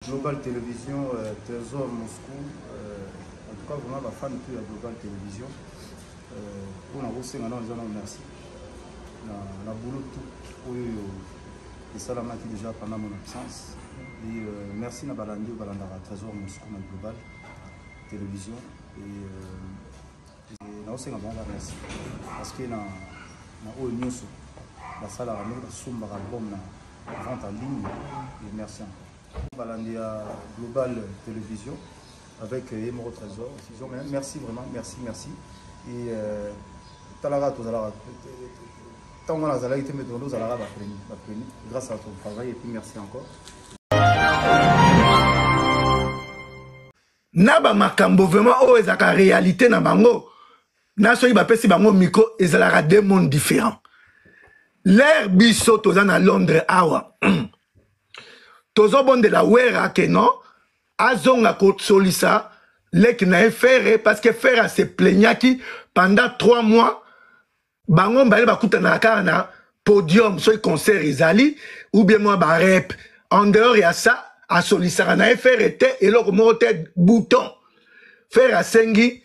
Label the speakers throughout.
Speaker 1: Global Télévision, Trésor Moscou, en tout cas vraiment la fan de la Global Télévision. Pour nous aussi, merci. La boulot tout pour et ça qui déjà pendant mon absence. Et merci à Balandi Balandara Trésor Moscou, la Global Télévision. Et nous aussi merci parce que na au news la salle a mis sur album na vente en ligne. Et merci encore. Balandia Global Télévision avec Émero Trésor. Merci vraiment, merci. Et Talara, tant qu'on a été mis dans l'eau, grâce à ton travail et puis merci encore.
Speaker 2: Naba makambo vraiment oh ezaka réalité na bango. Na so iba pesi bango miko ezalaka deux mondes différents. L'air biso tozana Londres awa. Tozobon de la wera que non, azonga solisa, lek na ferré parce que Ferra se plaignait qui pendant 3 mois, bangon baile bakuta na karana podium, soit concert izali, ou bien moi ba rep. En dehors il y a ça, à solisa na ferré et l'autre monté bouton. Ferra sengi,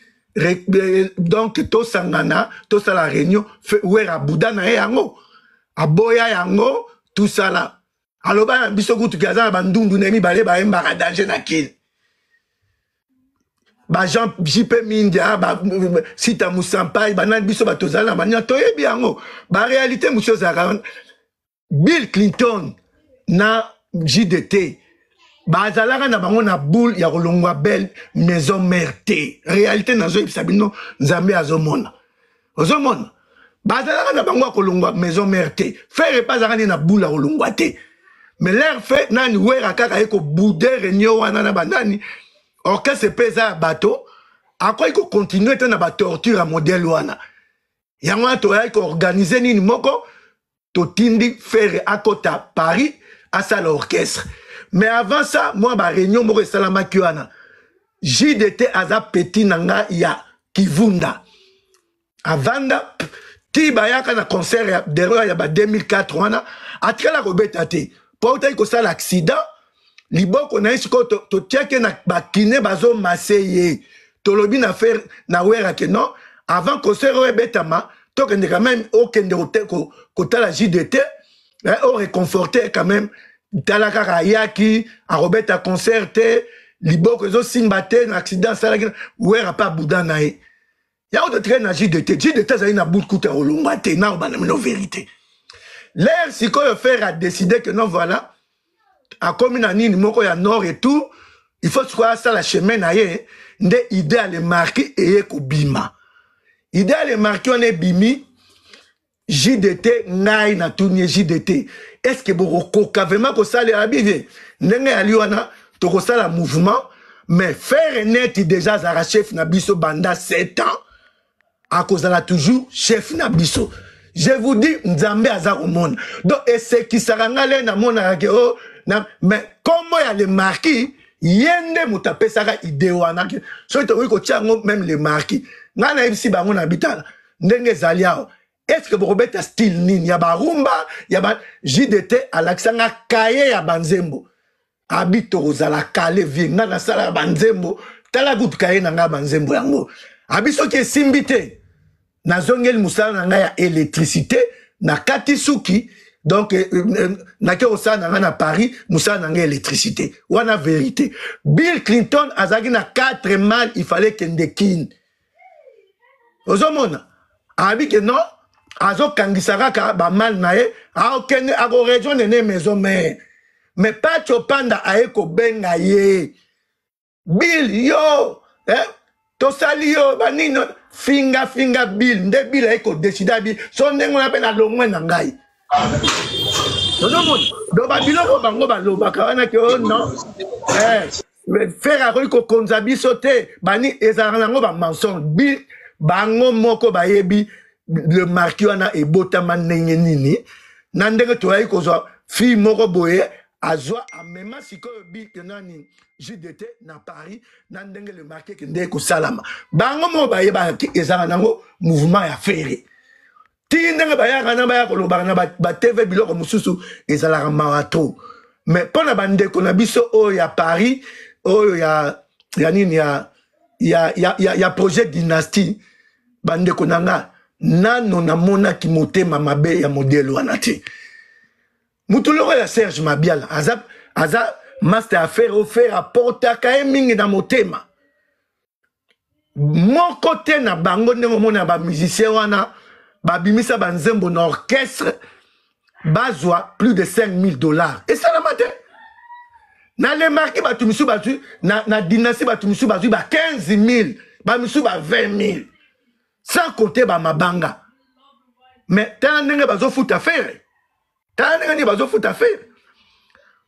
Speaker 2: donc to sangana, to sa la réunion, wera bouda na yango, aboya yango, tout ça là. Alors, biso kutu kaza bandundu nemi bale ba emba danger na kin. Ba Jean JP Mindia ba Sita Moussampai ba na biso batozala ba nyato yebi yango. Ba réalité monsieur Zara Bill Clinton na JDT ba zalaka na bango na boule ya kolongwa belle maison mère T. Réalité na zo sabino nzambe azomona. Ozomona. Ba zalaka na bango kolongwa maison mère T. Faire pas zalaka na boule ya kolongwa T. Mais l'air fait, nani wera kaka eko boudé réunion wana na banani. Orchestre pesa bateau. À quoi il faut continuer na ba torture à modèle wana. Yango to ya ko organiser nini moko to tindi faire à côté Paris à ça l'orchestre. Mais avant ça, moi ba réunion moko salama kiwana. JDT aza petit nanga ya Kivunda. Avanda tiba yaka na concert derrière ya ba 2004 wana atkala ko betate. Pour que ça l'accident, liboko na isiko to tieke na bakine bazo maseye. To lobi na faire na wera ke non avant concert o betama to kende quand même au kende kota la JDT au réconforter quand même talaka kayaki a robeta concert liboko zo simbate na accident ça wera pas bouda na e. Ya o de train na JDT ça na bout kuta olongate na ba na vérité. L'air, si qu'on faire a décidé que non, voilà, à commune nini moko ya nord et tout, il faut soit ça la chemin naie, nde idée à les marquer et bima. Idée à les marquer on est bimi, JDT, nai na tournier JDT. Est-ce que beaucoup vraiment que ça les habillé? Nenge aliwana, to ça la mouvement, mais faire net déjà zara chef na biso banda 7 ans, à cause de la toujours chef na biso. Je vous dis, Nzambe aza au monde. Donc, et c'est qui sarangale na mona oh, mais comment il y a les marquis, yende moutape sara idéwana. So, il y a même les marquis. Nana ibsi bangon habitant. Ndenge zaliao. Est-ce que vous robez style nini? Yaba rumba, yaba JDT, alaksanga kaye ya banzembo. Habito rozala kale vie. Nana sala banzembo. Tala gout kaye nanga banzembo yango. Abiso ki simbite. Na zongel musala na ya électricité na katisuki donc na ke osana na Paris musala na électricité wana vérité. Bill Clinton azaki na 4 mal il fallait kende kin ozomona abi que non azo kangisaka ka ba mal na ye a okende a ko région ne maison mais pas chopanda aeko benga ye Bill yo to sali yo banino finga Bill nde Bill eko décida bi so ndengo na pena longwe na ngai do ba biloko bango ba lobaka wana ke oh non faire ko konza biso te bani ezala nango ba mensonge Bill bango moko ba yebi le marquis wana ebotama ndenge nini na ndenge to ayi ko zo fi moko boye azwa amema siko Bill kenani JDT na Paris na ndenge le marqué que ndeko salama bango mo ba yeba ki ezanga nango mouvement ya ferré ti ndenge ba ya kana ba ya ko lobana ba TV biloko mususu ezala marato mais pour la bande qu'on a biso oh il y a Paris oh il y a nini il y a projet dynastie bande qu'on a nano na mona ki motema mabe ya modèle wana te mutuloko ya Serge Mabiala aza master affaire offert apporta ka mingi na motema mon côté na bango ndenge mona ba musicien wana ba bimisa banzembo na orchestre bazwa plus de $5,000 et ça la matin na le marqué batu misu batu na dynastie batu misu batu ba 15,000 ba misu ba 20,000 sans compter ba mabanga mais tana ndenge bazo foot affaire tana ndenge bazo foot affaire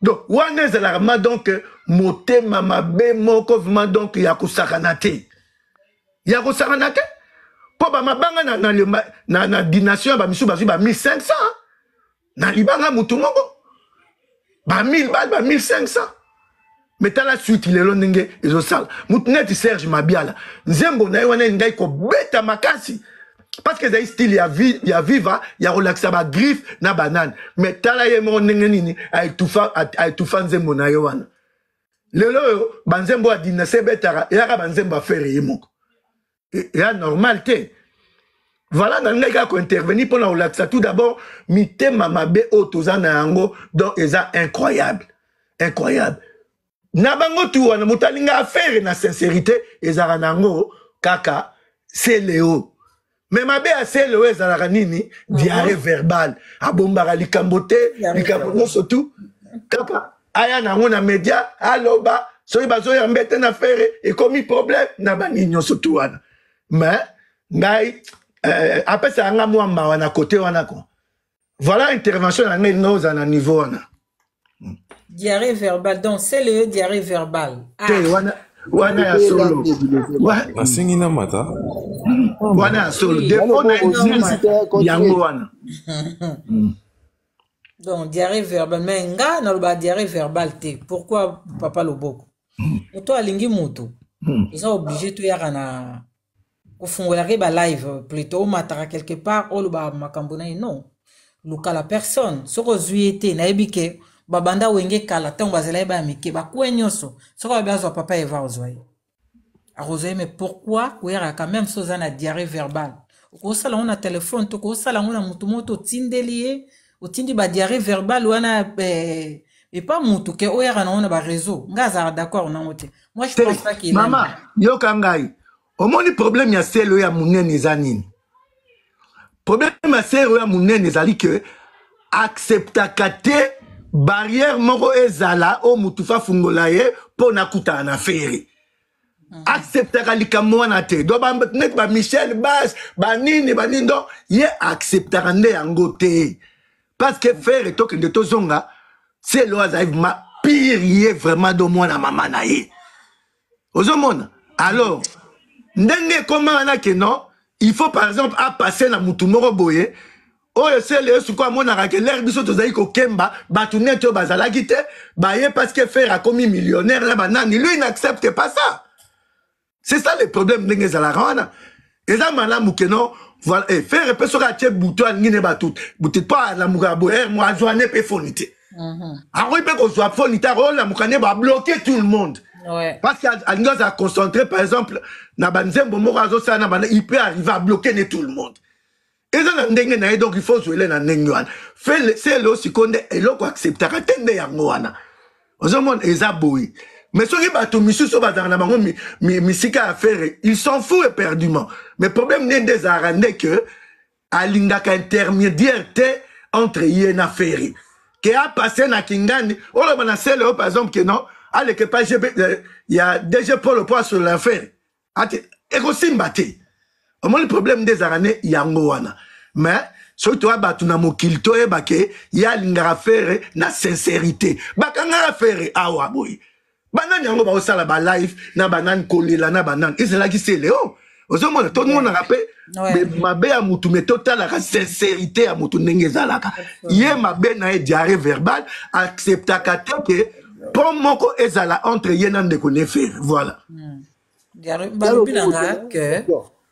Speaker 2: donc wana ezalaka donc motema mabe moko vraiment donc ya kosakana te po ba mabanga na dynastie ba misu bazu ba 1,500 na libanga mutu moko ba 1,000 balles ba 1,500 mais t'as la suite il est longue ezo sala mutu neti Serge Mabiala nzembo na wana ngai ko beta makasi parce que c'est style ya viva ya relaxa ba griffe na banane mais tala ye mo ndenge nini ay tufa nzembo na yo wana lelo banzembo a dynastie betara ya banzembo affaire yemoko ya normal te voilà dans les cas qui intervenir pour la relaxa tout d'abord mitema mabe otozana yango donc eza incroyable na bango tu wana mutalinga affaire na sincérité ezara nango kaka c'est Léo mais mabe a c'est Léo ezara nini diarrhée verbale abombara likambote likambo surtout kaka aya nango na média aloba soyi bazo ya mbete na affaire et commis problème na baninyo surtout wana mais ngai après ça nga mwamba wana côté wana ko voilà intervention na ngai noza na niveau wana
Speaker 3: diarrhée verbale donc c'est le diarrhée verbale
Speaker 2: wana ya solo
Speaker 4: asengi na mata
Speaker 2: wana ya solo défaut na yango wana
Speaker 3: donc diarrhée verbale mais nga na loba diarrhée verbale te pourquoi papa loboko moto alingi moto ils sont obligés to yaka na kufungolaki ba live plutôt mataka quelque part o loba makambo na non luka la personne soko zuité na ebike babanda wenge kala tango bazela ba mike ba kwenyoso soko bazo papa eva ozoi arosé mais pourquoi ouera quand même sozana diarrhée verbale ko sala on a téléphone to ko sala on a moto tindelie o tindi ba diarrhée verbale wana et pas mutu ke ouera na on ba réseau ngaza d'accord na moté moi je pense pas qu'il
Speaker 2: maman yo kangai au moins le problème ya selo ya munene ezanini problème ya selo ya munene ezali que acceptaka te barrière moko ezala o mutufa fungola ye po na kuta na affaire acceptaka likambo wana te do ba net ba Michel Bass ba nini do ye acceptaka nde yango te parce que faire to kende to zonga selo azaive ma pire ye vraiment do mwana mama na ye ozomona alors ndenge comment wana ke non il faut par exemple à passer na mutu moko boye oyo sele suko amonaka ke l'air biso tozali ko kemba batu neto bazalaki te baye parce que faire a commis millionnaire na banani lui il n'accepte pas ça c'est ça le problème ndenge za la rana eza malamu ke non voilà et faire pe soka tie bouton ngine batut boutit pas la mugabo moi joine pe fonité après pe ko soit fonité la mukane ba bloquer tout le monde. Ouais. Parce qu'il a concentré, par exemple, il peut arriver à bloquer tout le monde. Et donc, il faut jouer dans le monde. C'est là aussi qu'on est là pour accepter. Mais ceux qui ils s'en foutent éperdument. Mais le problème n'est des arandais que Alingaka intermédiaire entre Yen et Ferry. Qui a passé na Kingani. Oh, là, par exemple, que non. Allez, que pas il y a déjà pour le poids sur l'affaire. Et aussi mbaté. Au moins le problème des années il y a ngoana. Mais surtout à batuna mokilto e baké il y a l'ingara faire na sincérité. Bakanga faire awa boy. Banane yango ba osala ba live na banane kolela na banane. Et c'est là qui c'est Léo. Ozomona tout le monde rappelle mais mabe ya mutu mais total la sincérité ya mutu ndenge zalaka. Yé mabe na e diarrhée verbale acceptaka que pour moi, ezala entre yena de connaître voilà.
Speaker 3: Balobi nanga que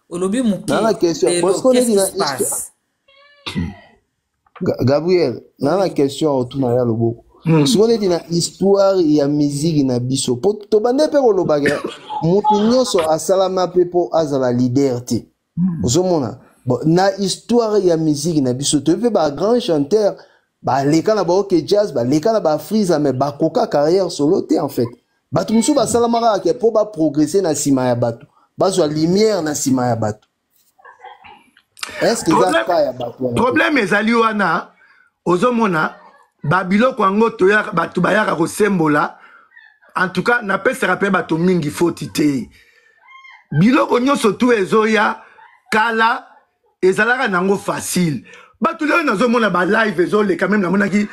Speaker 3: olobi muki. Qu'est-ce qui se passe?
Speaker 5: Gabriel, dans la question autour de lobo. sikoyo neti na histoire ya musique na biso po tobande mpe kolobaka moto nyonso asalama mpe mpo azala leader te ozomona bon na histoire ya musique na biso toyebi mpe bagrand chanteur baleka na baoke jazz baleka na bafrisa mais bakoka carrière solo te en fait bato mosusu basalamaka ake mpo baprogresse na nsima ya bato bazwa lumière na nsima ya bato est-ce que eza ka ya bato
Speaker 2: problème ezali wana ozomona babiloko yango bato bayaka kosembola en tout cas napesaka mpe bato mingi foti te biloko nyonso tu ezoya kala ezalaka nango facile bato leo nazomona balive ezoleka meme namonaki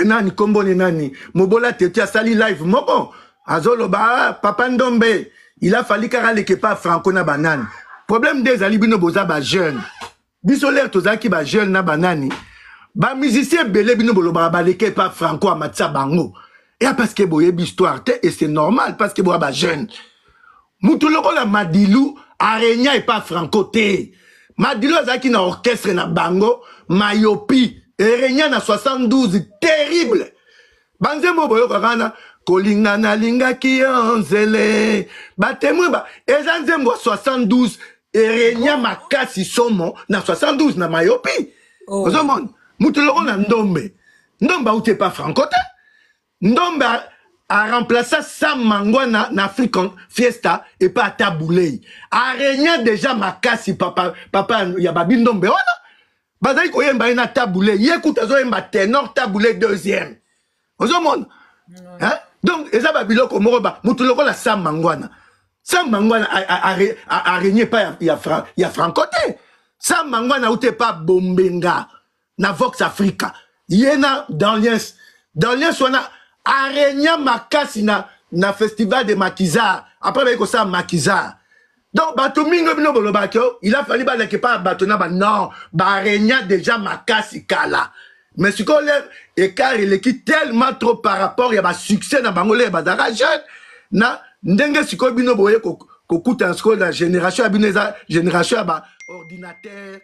Speaker 2: nani komboni nani mobola tete asali live moko azoloba papa Ndombe il a fallu kaka leke pa franco na banani problème nde ezali bino boza bajeune biso lere tozalaki bajeune na banani bamusicien ebele bino bolobaka baleke pa franco amatisa bango eya parce que boyebi histoire te et c'est normal parce que boya bajeune mutu lokola Madilu arenya epa franco te Madilu azalaki na orchestre na bango Mayopi erenya na 72 terrible banzembo boyokaka na kolingana lingaki onzele batemwe ba eza nzembo 72 erenya makasi somo na 72 na Mayopi ozomona mutu lokola Ndombe auti epa franco te Ndombe a remplacé Sam Mangwana na African Fiesta et pas Taboulé. A régné déjà Makasi papa Yababi Ndombe wana. Bazali ko yemba na Taboulé. Yécoute azo yemba ténor Taboulé deuxième. Ozomon. Hein? Donc eza babilo ko moroba mutuloko la Sam Mangwana. Sam Mangwana a régné pas ya Franco te. Sam Mangwana outé pas Bombenga na Vox Africa. Yena dans l'Alliance wana arenya makasi na festival de Makiza après ba ko ça Makiza donc bato mingo bino bolobakyo il a fallu ba leke pa bato na ba non ba arenya déjà makasi kala mais ce qu'on lève écart il est tellement trop par rapport ya ba succès na bangolé ba dara jeune na ndenge siko bino boye ko kuta sko la génération ya bino eza génération ba ordinateur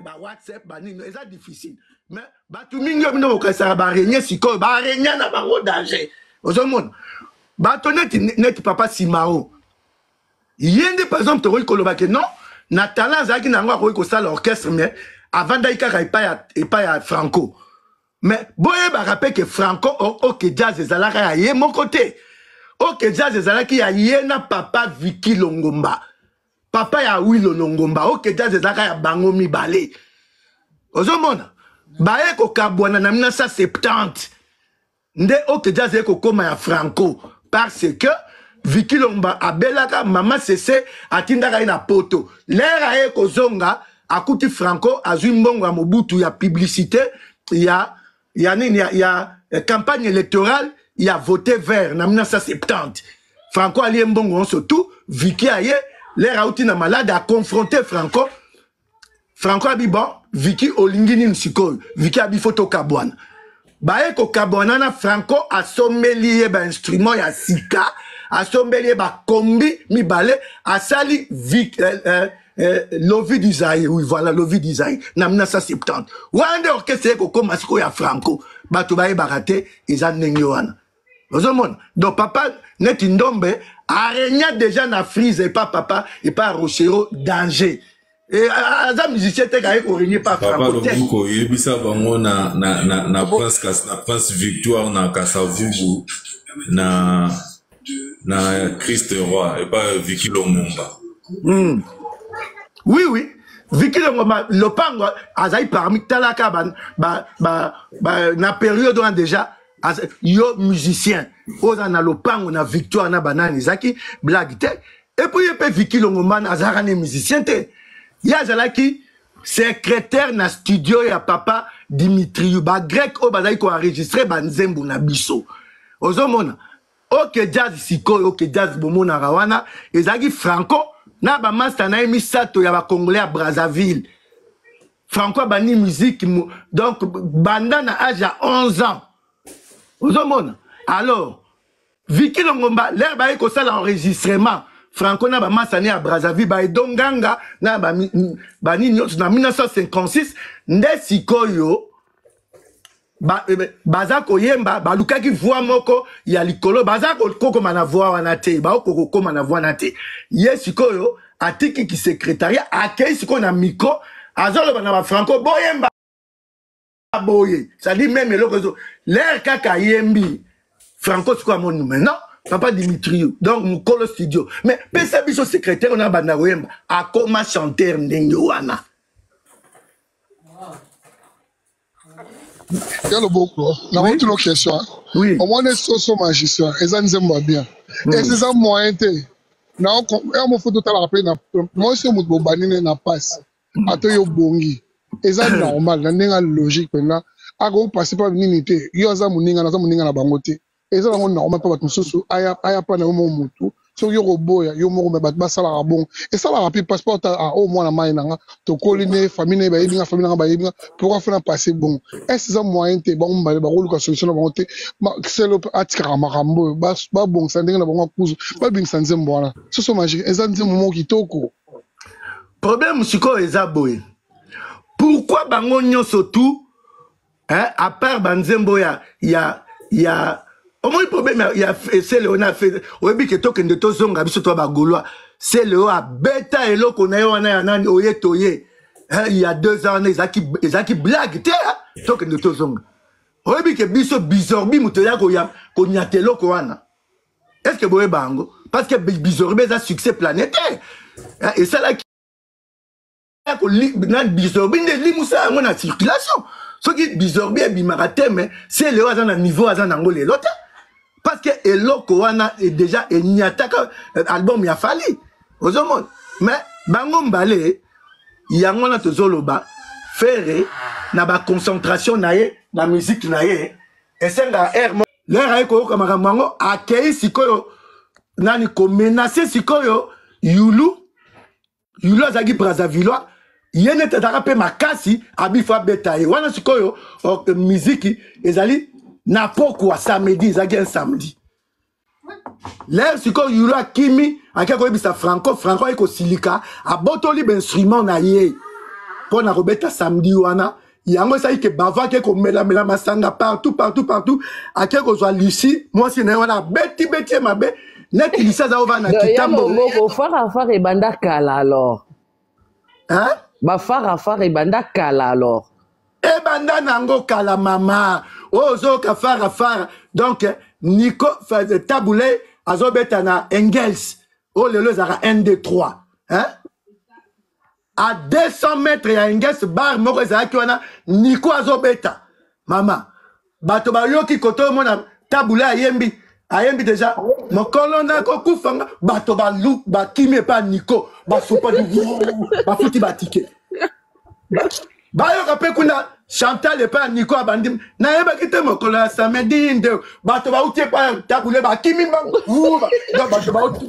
Speaker 2: ba WhatsApp ba nino eza difficile mais bato mingi bino bokasa ba régner siko ba régner na bango danger ozomona bato net papa Simao yende par exemple to koloba ke non na talent zaki na ngo ko sala orchestre mais avant d'aika pas ya Franco mais boye ba rappel que Franco OK jazz ezalaka ya ye mon côté OK jazz ezalaki ya ye na papa Vicky Longomba papa ya Willo Longomba OK jazz ezalaka ya bango mibale ozomona bae ko kabwana na 1970 nde OK jazz eko koma ya Franco parce que Vicky Longomba abelaka mama sese atindaka ina poto lera eko zonga akuti Franco azui mbongo ya Mobutu ya publicité ya campagne électorale il a voté vert na 1970 Franco ali mbongo surtout Vicky aye lera uti na malade a confronté Franco abi bon Vicky olingini nsikoyo Vicky abi photo kabwana bae ko kabwana na Franco asomeli ba instrument ya sika asomeli ba kombi mibale asali Lovi d'Isaïe oui voilà Lovi d'Isaïe na 1970 wande orchestre ko koma siko ya Franco bato bae barate eza ndenge wana ozomona donc papa neti Ndombe arenya déjà na frise et pas papa et pas Rochero danger et aza musicien te ka ko régner pas
Speaker 4: Franco papa Loboko yebisa bango na Prince Victoire na Kasavubu na Christ Roi et pas Vicky Longomba
Speaker 2: oui Vicky Longomba lopango azai parmi talaka na période on déjà yo musicien oza na lopango na Victoire na banani zaki blague te et puis pe Vicky Longomba azara ne musicien te ya zalaki secrétaire na studio ya papa Dimitri ba grec o bazai ko enregistrer banzembo na biso ozomona OK jazz sikoyo OK jazz bomona rawana ezaki Franco na ba master na emisato ya ba congolais à Brazzaville Franco bani musique donc banda na âge à 11 ans ozomona alors Vicky Longomba l'air ba ko sala enregistrement Franco na ba masane à Brazzaville ba edonganga na bani nyonso na 1956 nde sikoyo baza koyemba balukaki voix moko ya likolo baza kokoma na voix wana te bakokoma na voix na te ye sikoyo atiki ki secrétariat akei sikoyo na micro azoloba na bafranco boyemba boye ça dit même eloko l'air kaka yembi franco sikoyo amoni maintenant papa Dimitri donc mukolo studio mais pesa biso secrétaire on a banda koyemba akoma chanteur ndenge wana.
Speaker 6: Il y a le beaucoup. On a une autre question.
Speaker 2: Oui.
Speaker 6: Au moins, les sauces magiciens, ils en aiment bien. Et c'est ça, moyen. Non, on faut tout à l'heure. Moi, je suis un banane na passe. Attends, yo bongi. Et ça, normal. Dans une logique, maintenant. Ako passer par l'unité. Yo, ça, moninga na bangote. Et ça, on normal, pas battre sous. Aya, pas na mon mutu. So yo robo yo mo me bat basala bon et ça la rapide passeport à au moins la main to coline famille ba yinga famille ba yinga pour faire passer bon est-ce ça moyen te bon ba rôle ka solution ba monter c'est le atikara marambo ba bon ça ndenge na bon kuzu ba bin sanze mbona so magique et ça ndze moment kitoko
Speaker 2: problème siko eza boy pourquoi bango nyonso tout hein à part banzembo ya au moins le problème c'est le on a fait au début que token de tozonga biso to ba gaulois c'est le a beta et loko na yo na nani oye toye il y a 2 ans ezaki blague te token de tozonga au début que biso bizorbi mutoya ko nyate loko wana est-ce que boye bango parce que bizorbi a succès planétaire et ça là ko na bizorbi ne limusa ngona circulation ce qui bizorbi e bimarate mais c'est le a na niveau a na ngole lota. Parce que Eloko wana est déjà il attaque album ya fali. Ozomon. Mais bango mbale yango na tozoloba faire na ba concentration na ye na musique na ye et senga air l'air ay ko kamara mango akei sikoyo nani ko menacer sikoyo yulu azagi Brazzaville yene tataka pe makasi abifa betaye wana sikoyo musique ezali na pourquoi samedi ezaki un samedi l'air siko yulu akimi akeko ebisa franco eko silika abotoli instrument na ye pona robeta samedi wana yango ça ke bava ke ko mela masanga partout akeko zwa Lucie moi si na wana beti mabe net lisa za ova na kitambo
Speaker 7: boko fara e banda kala alors
Speaker 2: hein
Speaker 7: ba fara e banda kala alors
Speaker 2: e banda nango kala mama ozo ka fara donc Nico taboulé azobeta na Engels oh lelo zara 1 2 3 hein à 200 mètres ya Engels bar moko zaki wana Nico azobeta mama bato ba yoki koto mona taboulé ayembi déjà mokolo na ko kufanga bato ba lu ba kimi pa Nico ba sopa du ba futi batike ba yo ka pe kuna Chantal et pas Nico Abandim. N'a pas quitté mon collègue samedi. Bato ba outie pas taboulé ba kimi ba. Donc bato ba outie.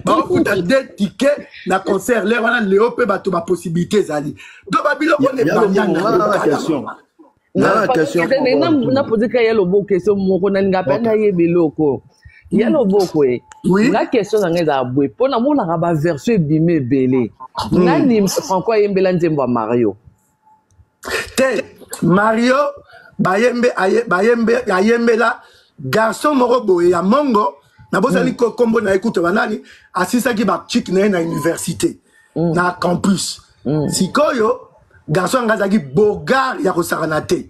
Speaker 2: Ba outie des tickets na concert. Les voilà léopé bato ba possibilité zali. Donc babilo on est pas bien.
Speaker 5: La question. La question.
Speaker 7: Na posé qu'il y a le beau question mon qu'on a ngapé na yebeloko. Il y a le beau quoi.
Speaker 2: Oui.
Speaker 7: La question na ngeza abwe. Pona mo la ba version bimé belé. Na ni Franco yembela nzembo Mario.
Speaker 2: Te Mario bayembe la garçon moko boye ya mongo na bosali ko kombo na écoute banani asisa ki ba chick na université na campus sikoyo garçon ngazaki bogar ya kosarana te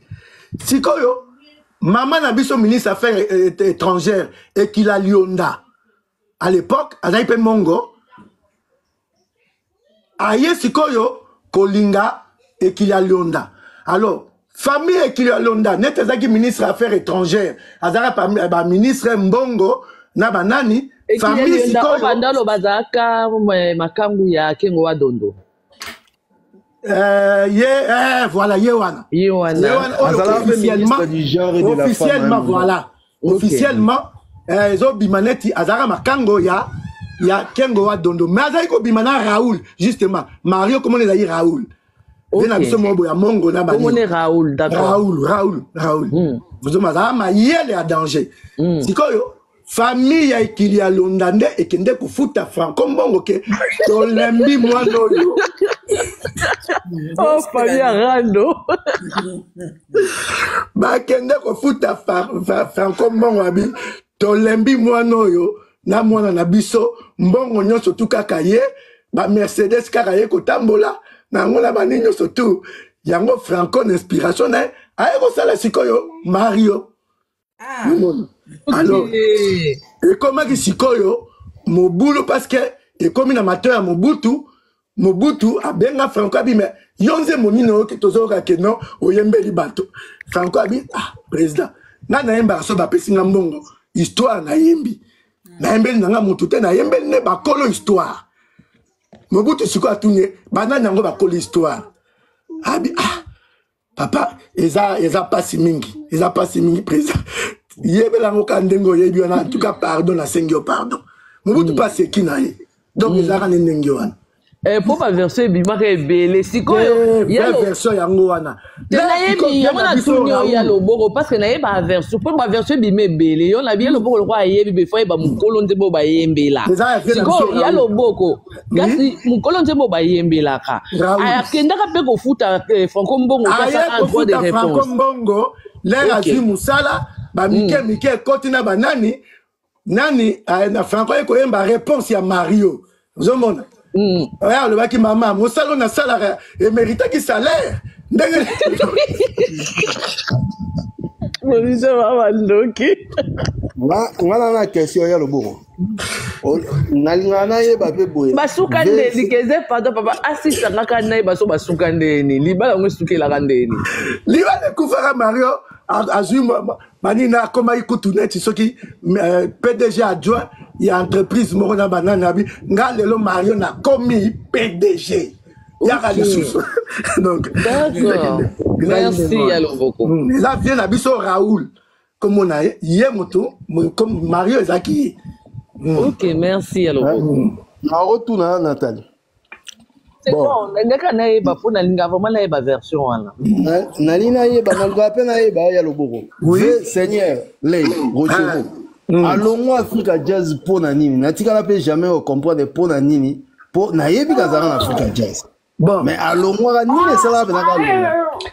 Speaker 2: sikoyo maman na biso ministre affaires étrangères et qu'il a Lionda à l'époque azali pe mongo aye sikoyo kolinga et qu'il y a Lionda. Alors, famille et qu'il y a Lionda, net ezaki ministre affaires étrangères, azara pa ministre Mbongo na banani, famille sikoyo
Speaker 7: banda lo bazaka makambu ya Kengo wa Dondo.
Speaker 2: Voilà, Yewana. Officiellement, voilà. Okay. Officiellement, zo bimaneti azara makango ya Kengo wa Dondo. Mais azara ko bimana Raoul, justement. Mario, comment les a dit Raoul? Okay. Comment est Raoul, d'accord. Raoul. Vous avez ma yelle à danger. C'est quoi yo? Famille ya ikili ya Londande et kende ku futa franco mbongo ke to lembi mwana yo
Speaker 7: Oh, famille Rando.
Speaker 2: bakende kofuta Franco Mbongo abi tolembi mwana oyo na mwana na biso mbongo nyonso tu kaka ye ba Mercedes kaka ye kotambola na ngona bani nyonso tu yango Franco na inspiration na aye kosala sikoyo Mario. Alors ekomaki sikoyo Mobulu parce que ekomi na mateur ya Mobutu abenga Franco abi mais yonze monino ki tozoka keno oyembeli bato Franco abi président na yemba so ba pesi nga mbongo histoire na yembi na yembeli nanga mutu te na yembeli ne bakolo histoire Mobutu siko atunye bana nango bakolo histoire abi papa eza pasi mingi président yebela ngoka ndengo yebi wana en tout cas pardon na sengio pardon Mobutu passe ki na ye donc eza kana ndengo wana
Speaker 7: pour ma version bimaka ebele sikoyo
Speaker 2: yalo version yango wana
Speaker 7: na yebi yango na tuni oyo ya loboko parce que na yeba version pour ma version bima ebele yo na bien loboko lokwa yebi before ba mukolo nzembo ba yembela sikoyo ya loboko kasi mukolo nzembo ba yembela ka akendaka pe kofuta Franco Mbongo kasa droit de réponse
Speaker 2: Franco Mbongo l'air azwi musala ba mike koti na banani nani na Franco ekoyemba réponse ya Mario ozomona le baki maman mon salon na salaire et mérite qui salaire ndenge
Speaker 7: Monisha mama ndoki
Speaker 5: ngana na question ya loboko nalinga na yeba pe boye
Speaker 7: basuka ndeni keze pardon papa assista ngaka na yeba so basuka ndeni libala ngo sukela ka ndeni
Speaker 2: libala kufaka Mario azui manina koma ikutuneti soki PDG adjoint ya entreprise moko na banana bi nga lelo Mario na komi PDG yaka lisusu donc
Speaker 7: d'accord merci à l'ovoko
Speaker 2: là vient na biso Raoul comme on a hier moto comme Mario ezaki
Speaker 7: ok merci à l'ovoko
Speaker 5: na retourna Nathalie
Speaker 7: c'est bon ngaka na yeba pour na linga vraiment na yeba version wana
Speaker 5: nalina yeba na ngape na yeba ya loboko oui Seigneur les Rochero alongo Africa Jazz pour na nini natikala pe jamais au comprendre pour na nini pour na yebi kazana na Africa Jazz bon mais alongo ka nini sala pe na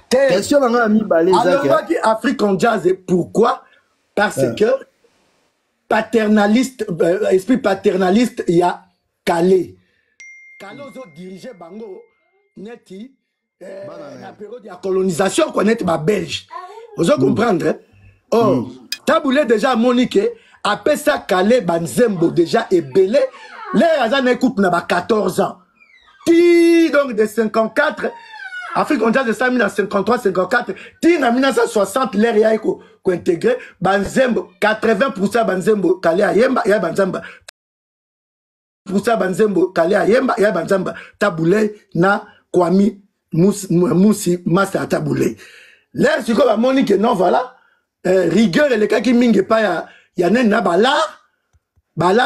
Speaker 5: ka question na ngami baleza
Speaker 2: que African Jazz pourquoi parce que paternaliste esprit paternaliste il y a Calais Kalozo dirigé bango neti la période de la colonisation quoi net ba belge vous comprendre oh taboulé déjà Monique après ça Calais banzembo déjà ebelé les azan écoute na ba 14 ans ti donc de 54 Afrique on de ça 1953 54 ti na 1960 l'air ya ko intégré banzembo 80% banzembo Calais yemba ya banzemba pour ça banzembo Kalea yemba ya banzamba taboulé na Kwami Musi Master taboulé l'air siko ba moni que non voilà rigueur et le cas qui minge pas ya nen na bala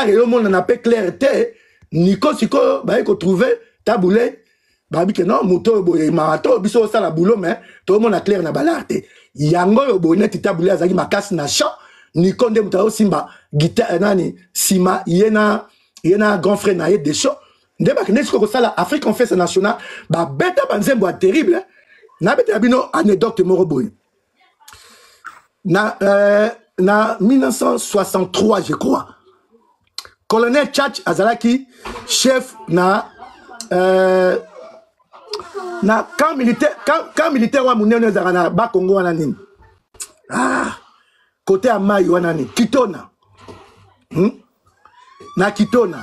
Speaker 2: et le monde n'a pas clarté niko siko ba ko trouver taboulé ba bi que non moto boye marato biso ça la boulot mais tout le monde a clair na balarte yango yo boye net taboulé azaki makasi na champ niko nde mutao simba guitare nani sima yena il y a un grand frère naïe des choses. Ndeba que n'est-ce que ça la Afrique en fête nationale, bah bêta banzembo terrible. Na bêta bino anecdote moroboy. Na 1963 je crois. Colonel Tchatch Azalaki chef na camp militaire wa munene zarana ba Congo wana nini. Côté Amai wana nini Kitona. Na Kitona.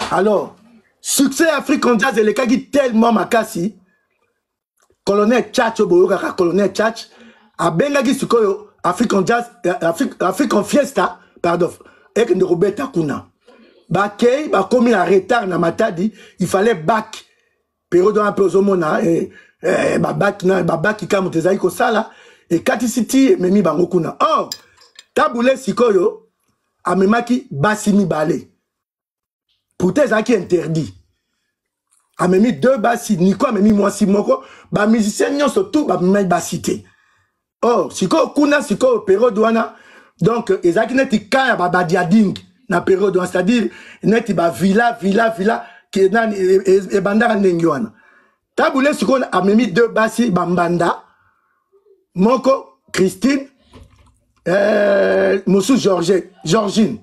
Speaker 2: Alors, succès African Jazz et les cas qui tellement makasi. Colonel Tchatch Oboyoka, Colonel Tchatch, a Bengagi Sukoyo, African Jazz, African Fiesta, pardon, et de Roberta Kuna. Bakei, ba comme il a retard na matadi, il fallait back. Période un peu au mona, et back qui kam tezai ko sala, et Kati City, memi bangokuna. Oh, taboulé Sikoyo, a memaki Basimi Balé. Pour tes qui interdit. A mis deux bassi, Nico a mis moi si moko, ba musicien surtout ba mis bassité. Oh, siko kuna siko période douana. Donc ezaki neti kaya ba badiading na période douana, c'est-à-dire neti ba villa qui nan e bandara ndengwana. Taboulé sikoyo a mis 2 basi bambanda. Moko Christine Moussou Georgine.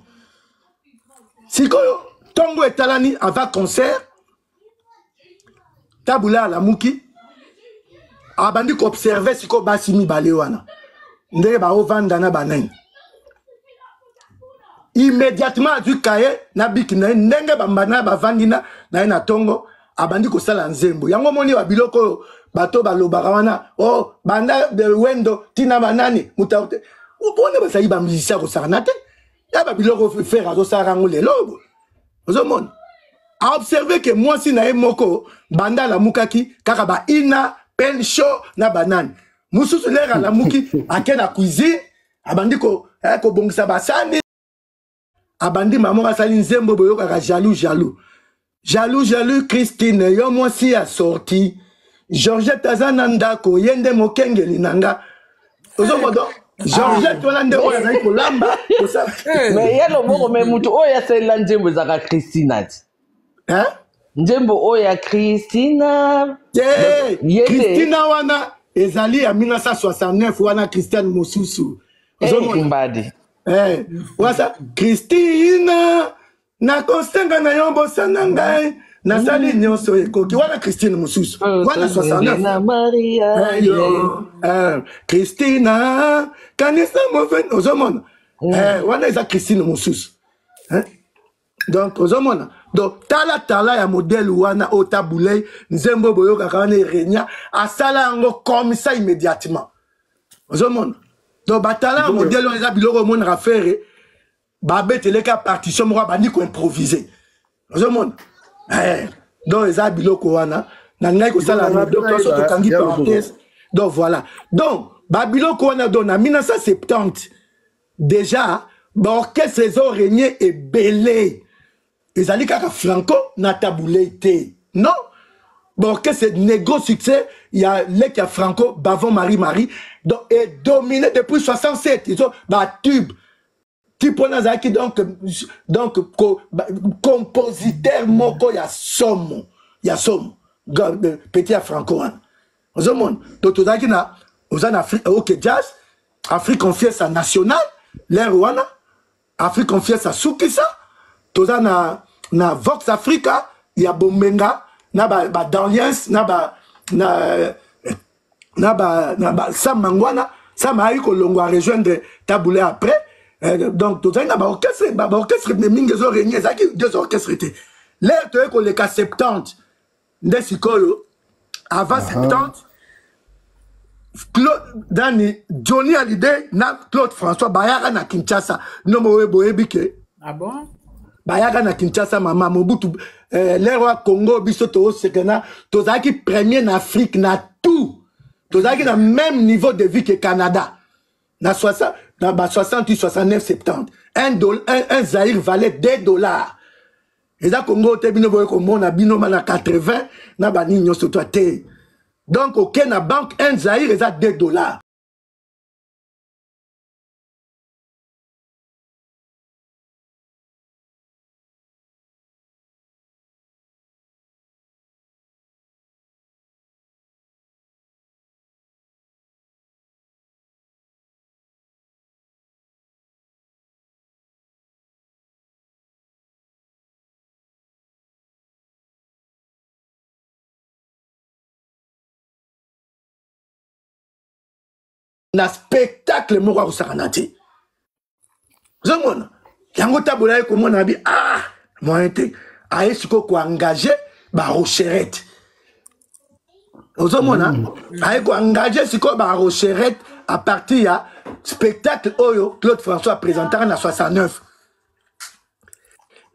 Speaker 2: Sikoyo Tongo et Talani avant concert. Taboulé à la Mouki. Abandi ko observer siko basi mi balewana. Ndenge ba ovanda na banane. Immédiatement du kaye na bikina ndenge bambana bavandina na Tongo abandi ko sala nzembo. Yango moni wa biloko bato balobaka wana oh banda de wendo tina banani mutaute. Upone basali ba musicien ko sala nate. Ya ba biloko faire azo sala ngo lelo. Ozomon. A observer que moi si na moko banda la mukaki kaka ba ina pen show na banane. Mususu lera la muki akena cuisine abandi ko bongisa basani abandi maman asali nzembo boyo kaka jaloux Christine yo moi si a sorti Georgette azananda ko yende mokengeli nanga ozomodo Georgette olande oya zai ko lamba
Speaker 7: mais yalo boko me mutu oya sela nzembo zaka Christina
Speaker 2: hein
Speaker 7: nzembo oya Christina
Speaker 2: Christina wana ezali ya 1969 wana Christiane Mosusu
Speaker 7: mbadi
Speaker 2: wasa Christina na kostenga na yombo sanangai na sali nyonso ekoki wana Christine Mosusu wana 69 Maria Christina kanisa moven ozomona wana eza Christine Mosusu donc ozomona donc tala ya modèle wana otabulei nzembo boyoka kana renya asala ngo comme ça immédiatement ozomona donc batala modèle wana eza biloko mona rafere babeteleka partition moko bandi ko improviser ozomona donc eza biloko wana na ngai ko sala donc so to kangi parenthèse donc voilà donc babiloko wana donc na 1970 déjà l'orchestre les ont régné et belé. Ils allaient kaka Franco na taboulé té. Non? Bon, que c'est négo succès, il y a les qui a Franco, Bavon Marie, donc, et dominé depuis 67. Ils ont, tube. Tipo Nazaki, donc, compositeur moko, il y a somme. Il y a somme. Petit à Franco, hein. Aux hommes, donc, tout ça, aux en Afrique, ok, jazz, Afrique confie sa nationale, l'air Rwanda, Afrique confie sa Soukissa, tout ça, na Vox Africa, il y a Bombenga, na ba Daliens, na Sam Mangwana, Sam a eu que l'on va rejoindre Taboulé après. Donc, tout ça, il y a un orchestre, mais mingezo régné, ça qui deux orchestres étaient. L'air, tu es que les cas 70, des psychologues, avant 70, Claude Dani, Johnny Hallyday, na Claude François, Bayara na Kinshasa, non mowe boebike.
Speaker 3: Ah bon?
Speaker 2: Bayara na Kinshasa, maman, Mobutu, les rois Congo, Bisoto, Sekena, tozaki premier en Afrique, na tout. Tozaki na même niveau de vie que Canada. Na 68, 69, 70. Un Zaïre valait $2. Et ça, Congo, te boye comme na bino na 80, na bani nyoso toi te. Donc, au Kenya banque, un Zaïre, ils ont $2. Na spectacle moko sakanati. Zamona. Yango tabola ko mona bi moyen te aye siko ko engager ba Rocherette. Zamona. Aye ko engager siko ba Rocherette à partir ya spectacle oyo Claude François présentant en 69.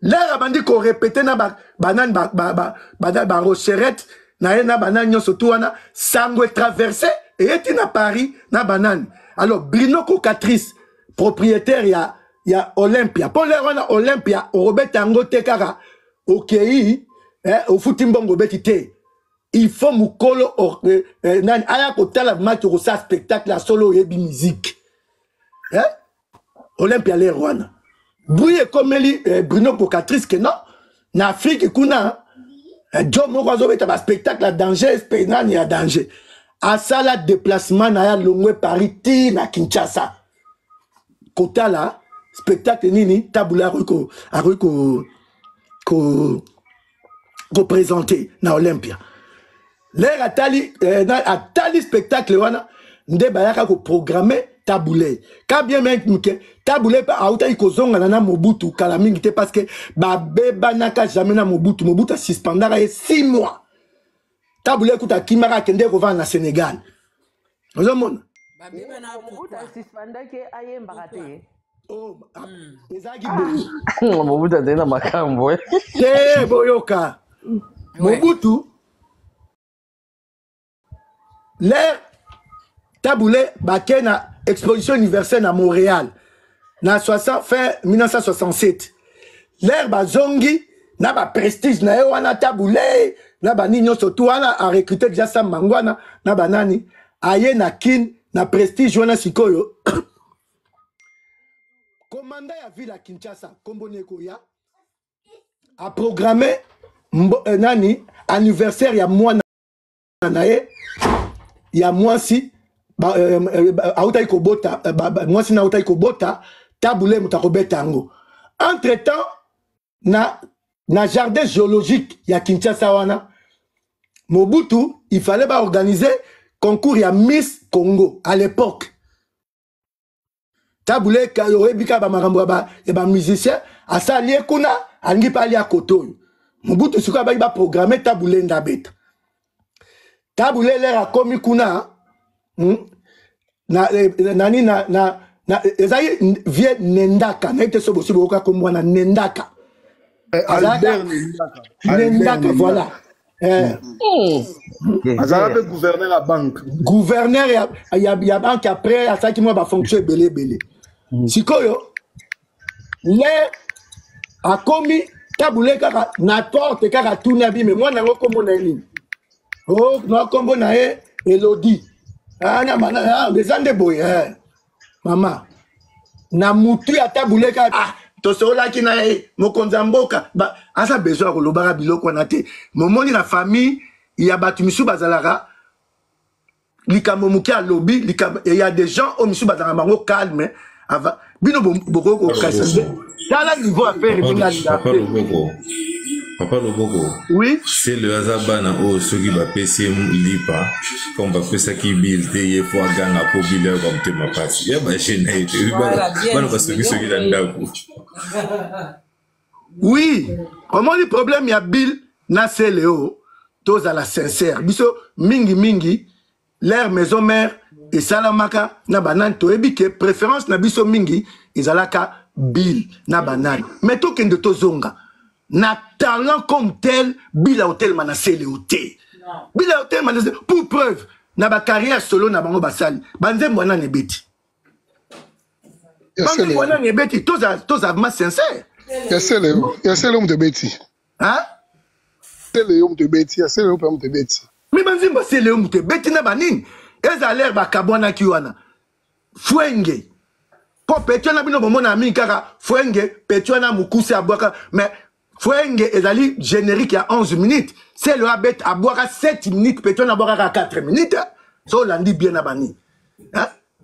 Speaker 2: Là bandi ko répéter na banane ba Rocherette na banane nyo surtout wana sango traversé. Et est à Paris, na banane. Alors, Bruno Cocatrice, propriétaire, il y a Olympia. Pour les rendre Olympia, au Robert Tango Tekara, au Kei, au Futimbongo Betite. Il faut moukolo, nan, aya kotala match au spectacle, la solo et musique. Olympia les Rwanda. Bouye comme Bruno Cocatrice, que non, na Afrique, kuna, job moko azobeta ba spectacle à danger, spectacle à danger. À ça la déplacement na ya longwe Paris ti na Kinshasa. Kota là spectacle nini tabula ko présenter na Olympia. L'air atali spectacle wana nde bayaka ko programmer taboulé. Quand bien même que taboulé pa auta ikozonga na Mobutu kala mingi te parce que ba beba naka jamais na Mobutu a suspendara 6 mois. Taboulé kuta kimara kende ko va na Sénégal. Ozo mon
Speaker 3: ba beba na
Speaker 7: Mobutu suspendaki ayemba kate.
Speaker 2: Oh, ezaki bo.
Speaker 7: Mobutu azena makambo.
Speaker 2: Eh boyoka. Mobutu l'air taboulé baké na exposition universelle à Montréal na fin 1967 l'air bazongi na ba prestige na wana taboulé na ba nino surtout wana a recruté déjà sa mangwana na banani aye na kin na prestige wana sikoyo commandant ya ville à Kinshasa Komboneko ya a programmé nani anniversaire ya mwana nae ya mwasi autai kobota mwasi na autai kobota taboulé mutakobeta ngo entre temps na jardin géologique ya Kinshasa wana Mobutu il fallait ba organiser concours ya Miss Congo à l'époque taboulé kayo ebika ba makambo ba musicien asali kuna alingi pa ali a koto Mobutu suka ba programmer taboulé ndabeta taboulé l'air a komi kuna nani na ezali vie Nendaka na ite so bosibo ka komwa na Nendaka
Speaker 6: Albert
Speaker 2: Nendaka voilà
Speaker 6: azala pe gouverneur à banque
Speaker 2: gouverneur ya banque après asaki moi ba fonction belé sikoyo le akomi taboulé kaka na porte kaka tuna bi mais moi nango komona nini oh na kombo na Elodie ana mana bezande boy mama na mutu ya taboulé ka tosola ki na mokonza mboka ba asa besoin ko lobara biloko na te momoni na famille ya batu misu bazalaka likambo muki a lobby il y a des gens au misu bazalaka bango calme avant bino boko ko kasande dans le niveau affaire
Speaker 4: Papa Loboko.
Speaker 2: Oui.
Speaker 4: C'est le Azabana au Sogi va PC Lipa. Comme va faire ça qui build et faut gagner pour biler comme tu m'as passé. Il y a ma chaîne.
Speaker 2: Oui. Comment le problème il y a Bill na Léo. Tous à la sincère. Biso mingi l'air maison mère et salamaka na banane to ebike préférence na biso mingi izalaka Bill na banane. Mais to kende to zonga. Na talent comme tel, Bila Hotel Manassé le hôtel. Bila Hotel Manassé, pour preuve, na ba carrière solo na bango basali. Banze mwana nebeti. Banze mwana nebeti, tous avement sincère.
Speaker 6: C'est le homme de Betty.
Speaker 2: Hein?
Speaker 6: C'est le homme de Betty, c'est le homme de Betty.
Speaker 2: Mais banze mba c'est le homme de Betty na banin. Eza l'air ba kabwana kiwana. Fuenge. Po petio na bino bomona mi kaka fuenge, petio na mukuse abwaka, mais Fuenge ezali générique à 11 minutes. C'est le abet à boire à 7 minutes, peut-on avoir à 4 minutes. So l'andi bien abani.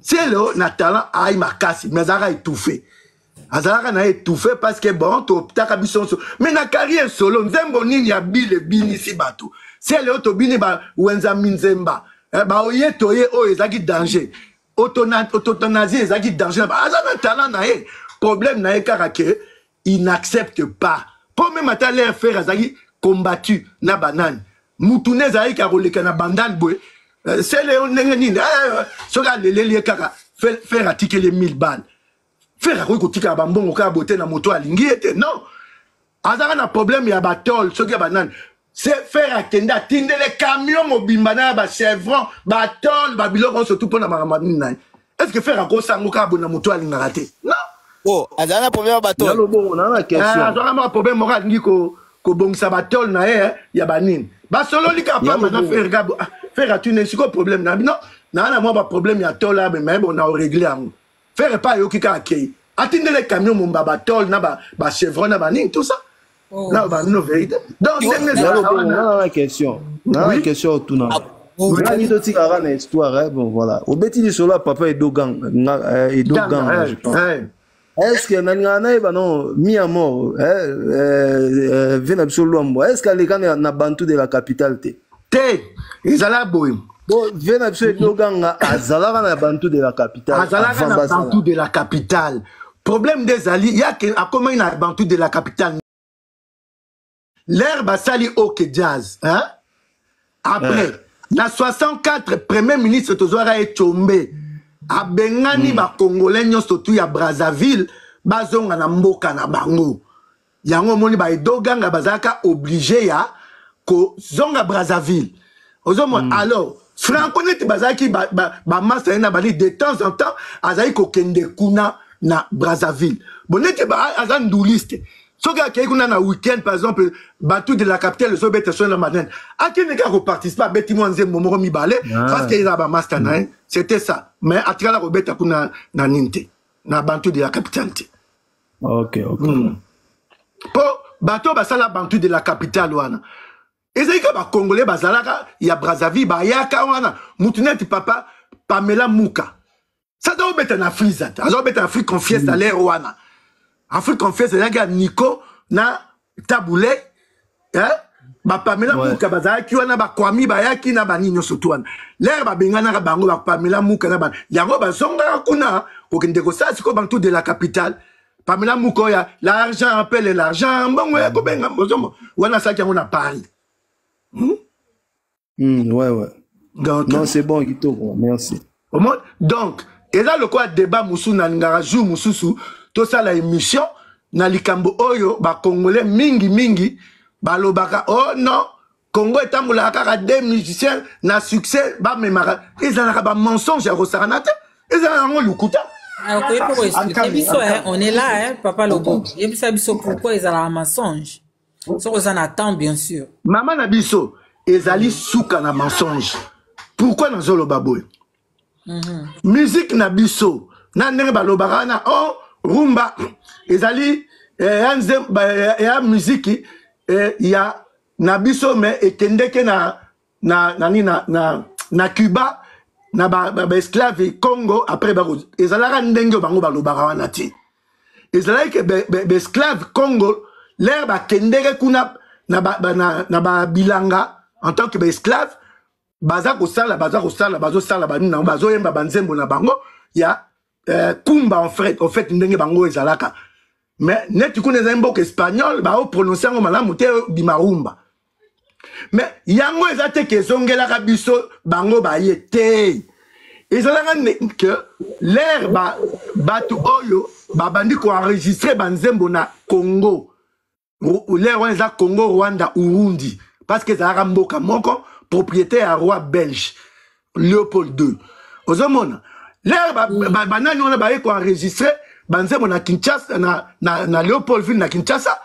Speaker 2: C'est le talent à Imakasi, mais Azara étouffé. Azara n'a étouffé parce que bon, t'as mais na carrière solo, Nzembo nini ya bile bini si batou. C'est le autobini ba Wenza Minzemba. Ba oye toye o ezaki danger. Autotonazi ezaki danger. Azara talent na e. Problème na e karake, il n'accepte pas. Pour même à l'air faire azaki combattu na banane. Moutoune zaki karoleka na bandane boy. C'est le nengeni. Soga lele kaka faire attiquer les 1000 balles. Faire ko tika bambongo ka boté na moto alingi était non. Azara na problème ya batol soga banane. C'est faire atenda tinde les camions mobimbana ba chevron batol babiloko surtout pour na maramani nai. Est-ce que faire ko sango ka bona moto alinga raté? Non.
Speaker 5: Oh, azana problème bateau. Yalo bon, on a la question.
Speaker 2: Azana problème moral ngi ko bongisa batol na ya banine. Ba solo li capable na faire atune siko problème na non. Na moi ba problème ya tol là mais bon on a réglé en. Faire pas yo ki ka akei. Atinde les camions mon batol na ba chevron na banine tout ça. Là, bah, non, vérité. Donc,
Speaker 5: la question. La question tout non. Voilà, ni d'autres qui ont histoire, bon voilà. Au bêtis sur là, papa et Dogang, je pense. Est-ce que Nangana ba non mi à mort, est-ce que les gars na bantu de la capitale te?
Speaker 2: Ils allaient boy.
Speaker 5: Bon, Dogang azalaka na bantu de la capitale.
Speaker 2: Azalaka na bantu de la capitale. Problème des alliés, il y a que à comment il a bantu de la capitale. L'herbe a sali au jazz, hein? Après, na 64 premier ministre Tozora et Chombe, a bengani ba Congolais nyonso tu ya Brazzaville, bazonga na mboka na bango. Yango moni ba edoganga bazaka obligé ya ko zonga Brazzaville. Ozomo alors, Franco neti bazaki ba master na bali de temps en temps azai ko kende kuna na Brazzaville. Bonete ba azan douliste. Si vous avez un week-end, par exemple, bateau de la capitale, le sobet sur la matin, à qui n'est qu'à repartir, pas bêtiment, Momoro Mibale, parce qu'il y a un master, c'était ça. Mais à travers la robette, à kuna na ninte, na bateau de la capitale.
Speaker 5: Ok.
Speaker 2: Pour bateau, ça la bateau de la capitale, wana. Et c'est que les Congolais, il y a Brazzaville, il y a Kawana, Moutunet, papa, Pamela Mouka. Ça doit être en Afrique, ça doit être en Afrique, confiance à l'air, wana. Afrique confiance c'est là Nico na Taboulé hein ba Pamela Mouka bazala ki wana ba kwami ba yaki na ba ninyo sotwana l'air ba bengana ka bango ba Pamela Mouka na ba yango ba zonga kuna okende ko sa siko bantu de la capitale Pamela Mouka ya l'argent appelle l'argent bon ya ko benga bozomo wana sa ki yango na Paris
Speaker 5: ouais donc, non c'est bon Kitoko merci
Speaker 2: donc et là le quoi débat musu na ngara jour mususu tout ça la émission na likambo oyo ba Congolais mingi balobaka oh non Congo etambola kaka des musiciens na succès ba memara ils ont ba mensonge à Rosaranate ils ont lukuta
Speaker 3: alors que pour expliquer biso on est là papa Lobo et puis ça biso pourquoi ils ont un mensonge ça on attend bien sûr
Speaker 2: maman na biso ezali suka na mensonge pourquoi na zolo baboy musique na biso na ndenge balobaka na oh rumba ezali ya musique ya nabiso mais ekendeke na Cuba na ba esclave Congo après ba ezalaka ndenge bango balobaka wana ti ezalaki be esclave Congo l'air ba kendeke kuna na ba bilanga en tant que ba esclave bazo sala banina bazo yemba banzembo na bango ya Kumba en fait ndenge bango ezalaka mais net kuna za mboka espagnol ba o prononcer ngo malamu te bimarumba mais yango ezate ke zongelaka biso bango ba yete ezalaka que l'air batu oyo ba bandi ko enregistrer banzembo na Congo l'air on eza Congo Rwanda Urundi parce que ezalaka mboka moko propriété à roi belge Léopold II ozomona l'air banani on a baé ko enregistrer banzembo na Kinshasa na Léopoldville na Kinshasa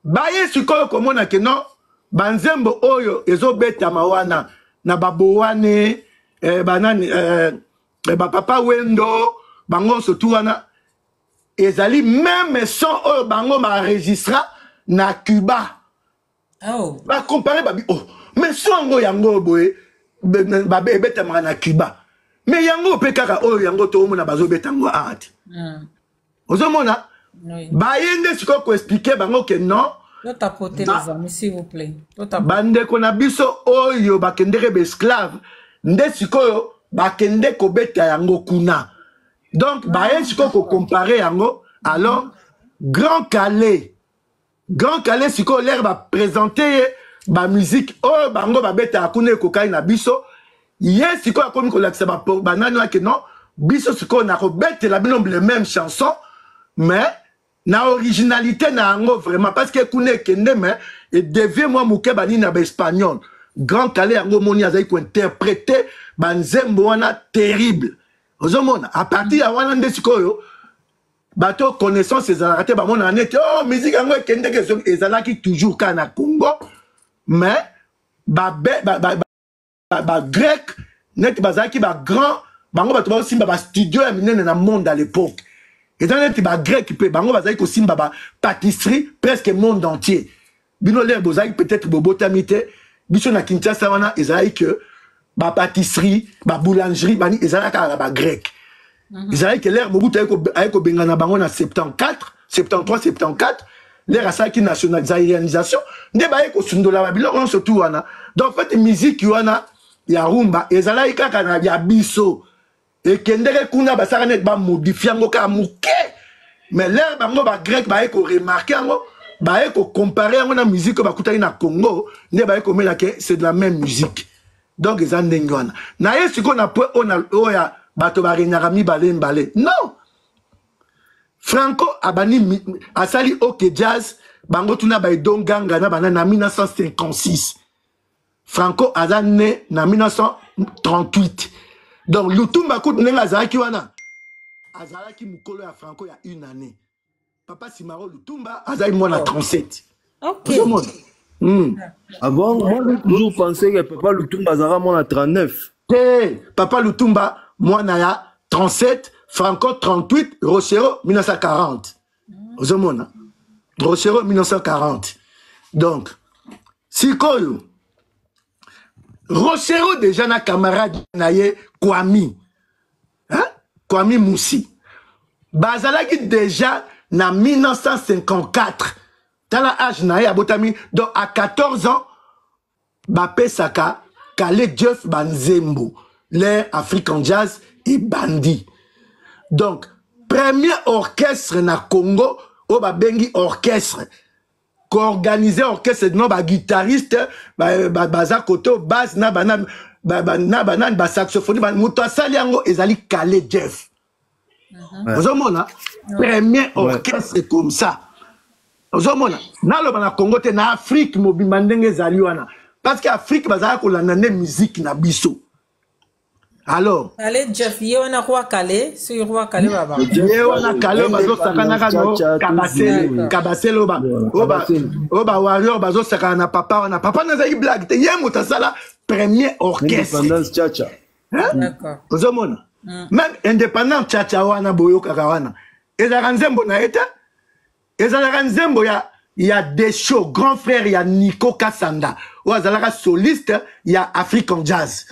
Speaker 2: baye sikoyo komona ke non banzembo oyo ezobeta mawana na babowane banani papa Wendo bango surtout wana ezali même son oyo bango ma enregistra na Cuba ba comparer babi oh mais songo yango boye ebeta na Cuba mais yango pe kaka oyo yango to mona bazobeta ngo ati ozomona bayende siko ko expliquer bango que non
Speaker 3: tapoter les amis s'il vous plaît
Speaker 2: bande ko na biso oyo bakendeke be esclave nde sikoyo bakende ko beta yango kuna donc baye siko ko comparer yango alors Grand Calais siko l'air va présenter ba musique oh bango ba beta akune ko kai na biso yes siko akomi ko lakisa ba banani wa que non biso siko na ko beta la binombre les mêmes chansons mais na originalité na ango vraiment parce que kune kende mais et devient moi muke bani na ba espagnol Grand Calais yango moni azai ko interpréter banzembo wana terrible ozomona à partir ya wana nde sikoyo bato connaissance ezalaka ba mona net oh musique yango kende ke ezalaki toujours kana Congo mais ba grec net bazaki ba grand bango bato ba simba ba studio ya minene na monde à l'époque et dans net ba grec pe bango bazaki ko simba ba pâtisserie presque monde entier bino l'air bozaki peut-être bobotamite biso na Kinshasa wana ezali que ba pâtisserie ba boulangerie bani ezala ka ba grec ezali que l'air mobutu ayeko bengana bango na 74 73 74 l'air asaki nationalisation nde ba yeko sundola ba biloko surtout wana donc en fait musique wana ya rumba ezala kaka na ya biso ekendeke kuna basaka net ba modifier ngo ka muke mais l'air bango ba grec ba yeko remarquer ngo ba yeko comparer ngo na musique ba kutaki na Congo ne ba yeko mela que c'est de la même musique donc eza ndenge wana na ye siko na point oya bato ba renyaka mibale mbale non Franco abani asali OK jazz bango tuna ba idonganga na bana na 1956 Franco aza né na 1938 donc Lutumba Coude nenga azalaki wana azalaki mukolo ya Franco ya une année Papa Simaro Lutumba azali mwana 37
Speaker 3: ok
Speaker 5: Ah bon, moi j'ai toujours pensé que Papa Lutumba azara mwana 39
Speaker 2: Papa Lutumba mwana ya 37 Franco 38 Rochero 1940 ozomona Rochero 1940 donc sikoyo Rochero déjà na camarade naye Kwami hein Kwami Moussi bazalaki déjà na 1954 tala âge naye abotami donc à 14 ans bapesaka Kale Jeff Banzembo l'air African Jazz et Bandi donc premier orchestre na Congo o babengi orchestre co-organisé orchestre non ba guitariste baza koto basse na banane ba saxophone ba muto asali yango ezali Kale Jeff ozomona premier orchestre comme ça ozomona naloba na Congo te na Afrique mobimba ndenge ezali wana parce que Afrique bazala kolanda ne musique na biso alors
Speaker 3: Kale Jeff ye wana kwa Kale si roi Kale baba
Speaker 2: ye wana Kale bazo sakana no kabasele oba warrior bazo sakana na papa na zaki blague te ye mutasala premier orchestre
Speaker 5: indépendance chacha
Speaker 3: d'accord
Speaker 2: ozomona même indépendant chacha wana boyo kaka wana ezala nzembo na eta ezala nzembo ya des shows grand frère ya Nico Kassanda ou azalaka soliste ya African Jazz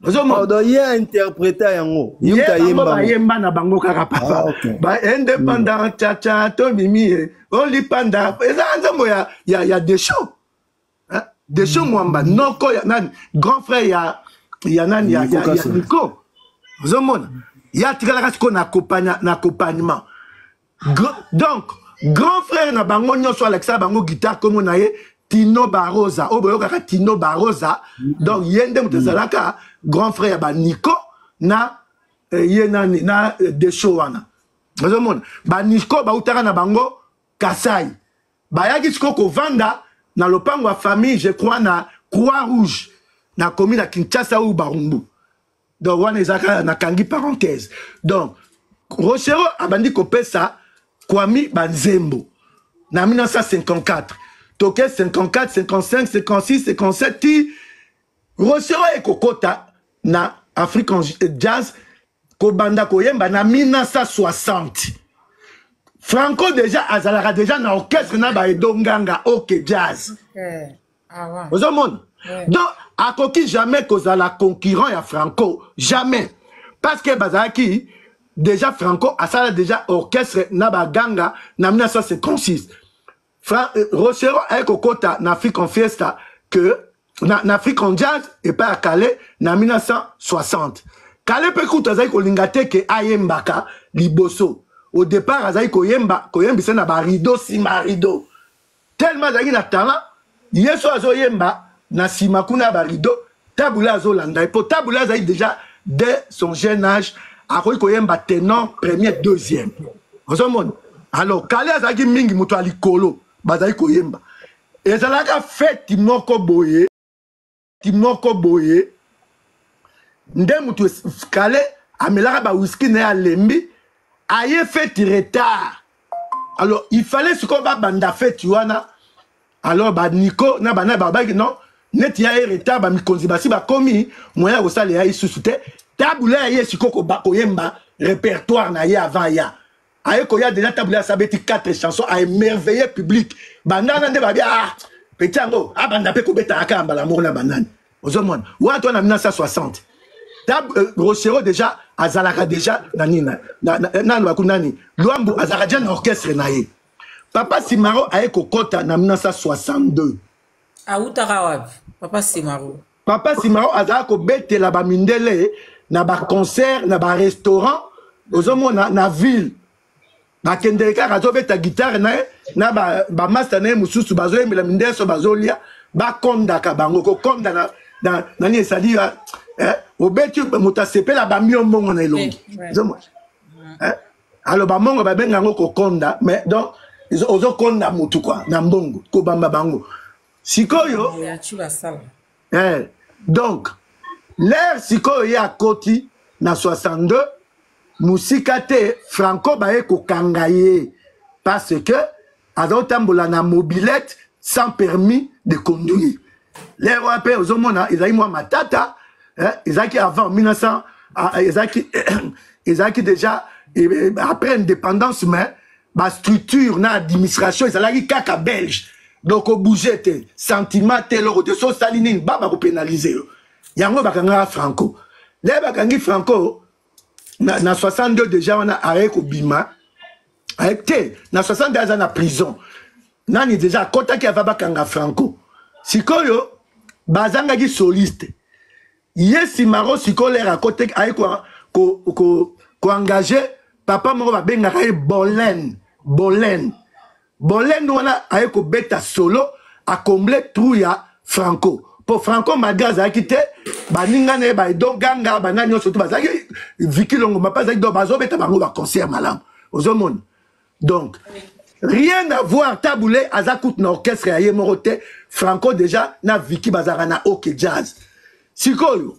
Speaker 5: ozomona ye interpréter yango
Speaker 2: yemba na bango kaka papa ba indépendant chacha to mimi only panda ezala nzembo ya des shows des shows mwamba noko ya nani grand frère ya nani ya Nico ozomona ya tikalaka siko na accompagnement donc grand frère na bango nyonso Alexa bango guitare comme na ye Tino Baroza oboyo kaka Tino Baroza donc yende mutazalaka grand frère ba Nico na ye nani na de show wana ozomona ba Nico ba utaka na bango Kasai ba yaki siko ko vanda na lopango ya famille je crois na Croix Rouge na commune na Kinshasa ou Barumbu donc wana ezaka na kangi parenthèse donc Rochero abandi kopesa Kwami Banzembo na 1954 toke 54 55 56 57 ti Rochero ekokota na African Jazz kobanda koyemba na 1960 Franco déjà azalaka déjà na orchestre na ba edonganga OK Jazz ozomona donc akoki jamais kozala concurrent ya Franco jamais parce que bazalaki déjà Franco asala déjà orchestre na baganga na 1956 Rochero ekokota na African Fiesta que na African Jazz et pas à Calais na 1960 Calais pe kuta azali kolinga te ke ayembaka liboso au départ azali koyembisa na ba rideau sima rideau tellement azali na talent yeso azoyemba na sima kuna ba rideau tabula azolanda et pour tabula azali déjà dès son jeune âge akoki koyemba ténor premier deuxième ozomona alors Calais azalaki mingi moto alikolo bazali koyemba ezalaka feti moko boye nde mutu Calais amelaka ba whisky na alembi aye feti retard alors il fallait ce qu'on va banda feti wana alors ba Nico na bana babaki non net ya retard ba mikonzi basi ba komi moya osale ya isusu te tabula ya sikoko ba koyemba répertoire na ye avant ya aye koya déjà tabula sabeti 4 chansons a émerveillé public banda na nde ba bia petit yango abanda pe kobeta aka mbala moko na banani ozomona wa to na 1960 Rochero déjà azalaka déjà nanina na bakunani Luambo azalaka déjà na orchestre na ye Papa Simaro aye kokota na 1962
Speaker 3: autaka wapi Papa Simaro azalaka kobetela ba mindele na ba concert na ba restaurant ozomona na ville bakendeleka azobeta guitare na ba master na mususu bazoyembela mindele so bazolia bakondaka bango kokonda na nani esali obeti mutasepela ba mbongo na elongi alors ba mongo ba benga ngo kokonda mais donc ozokonda mutu kwa na mbongo ko bamba bango sikoyo donc l'air sikoyo ya koti na 62 musika te Franco baye ko kangaye parce que azotambola na mobilette sans permis de conduire l'air wape ozomona ezali mwa matata ezaki avant 1900 ezaki déjà après indépendance mais ba structure na administration ezalaki kaka belge donc au bouger te sentiment te loko te so salinine baba ko pénaliser yango bakanga Franco le bakangi Franco na 62 déjà on a arrêté bima arrêté na 62 ans na prison nani déjà kota ki ava bakanga Franco sikoyo bazanga ki soliste yesi maro sikoyo le rakote aye ko engager papa moko babengaka ye Bolen wana aye ko beta solo a combler trou ya Franco pour Franco magaza kité baninga ne ba do ganga banani surtout bazaki Vicky Longo mapa zaki do bazo beta bango ba concert malam ozomon donc rien à voir taboulé azakut na orchestre ya yemorote Franco déjà na Vicky bazara na OK jazz sikoyo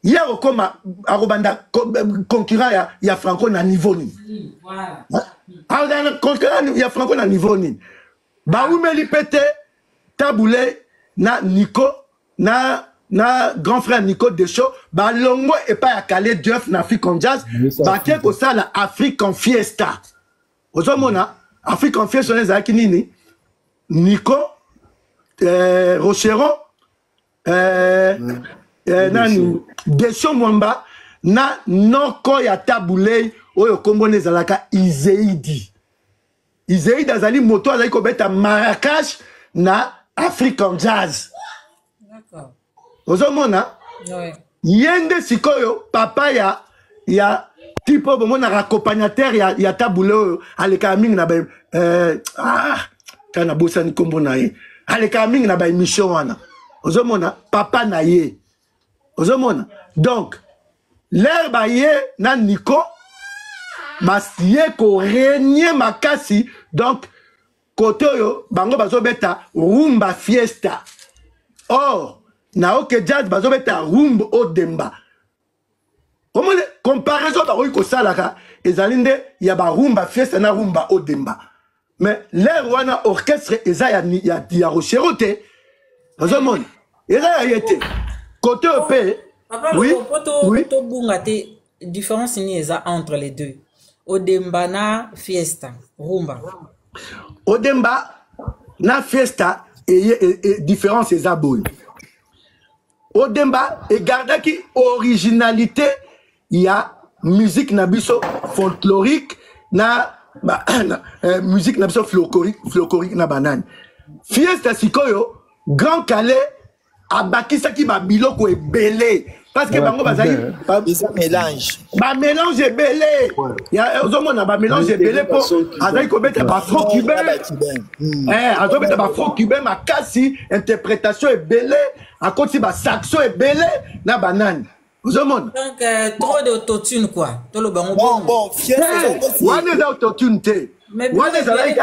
Speaker 3: ya okoma arobanda concurrent ya Franco na niveau ni voilà alors concurrent ya Franco na niveau ni ba umeli pété taboulé na Nico na grand frère Nico Deschaux ba longo et pas ya Calais Jeff na African Jazz ba tie ko ça la African Fiesta ozomona African Fiesta les akinini Nico Rochero nani Deschaux Mwamba na noko ya taboulé oyo kombone zalaka Izeidi azali moto azali ko beta Marrakech na African Jazz. D'accord. Ozomona? Ouais. Yende sikoyo papa ya tipo bomona accompagnateur ya taboulé aleka mingi na ba kana bosa ni kombo na ye. Aleka mingi na ba émission wana. Ozomona papa na ye. Ozomona? Donc l'air ba ye na Nico Masye ko régner makasi donc côté yo bango bazobeta rumba fiesta or na OK jazz bazobeta rumba odemba comment comparaison ba ko salaka ezalinde ya ba rumba fiesta na rumba odemba mais l'air wana orchestre eza ya Rocherote bazomona eza ya yete côté EP oui oui to bungate différence ni eza entre les deux Odemba na fiesta rumba
Speaker 2: Odemba na fiesta et différence eza boy Odemba et gardaki originalité il y a musique na biso folklorique na musique na biso folklorique na banane fiesta sikoyo Grand Calais abakisaki ba biloko ebele parce que bango bazali ba mélange ebele ya ozomona ba mélange ebele po azali ko beta ba faux cubain azobeta ba faux cubain makasi interprétation ebele akoti ba saxo ebele na banane ozomona
Speaker 3: donc trop d'autotune quoi to lo bango
Speaker 2: bon wana za autotune te wana za like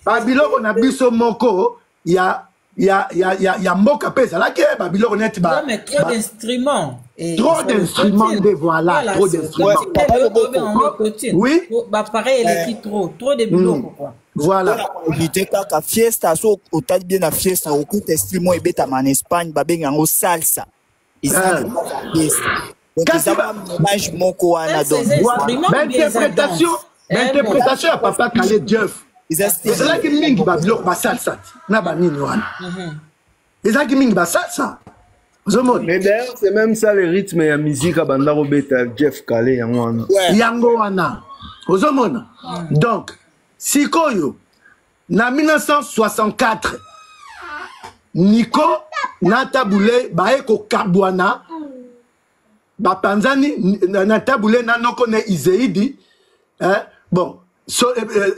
Speaker 2: ba biloko na biso moko ya mboka pesa là que babilo honnête ba
Speaker 3: mais trop d'instruments
Speaker 2: de voilà trop d'instruments oui
Speaker 3: bah pareil elle est trop de biloko quoi
Speaker 2: voilà
Speaker 8: éviter ka fiesta so otali bien na fiesta au coup instrument et beta en Espagne ba benga ngo salsa fiesta donc ça va mélange moko wana donc
Speaker 2: interprétation à papa Calais Jeff ezalaki mingi babiloko basalisa na banini wana ezalaki mingi basalisa ozomona.
Speaker 5: Mais d'ailleurs c'est même ça le rythme ya musique à banda robeta Jeff Kale
Speaker 2: yango wana ozomona. Donc sikoyo na 1964 Nico na tabule baye ko kabwana bapanzani na tabule na noko ne Izeidi bon so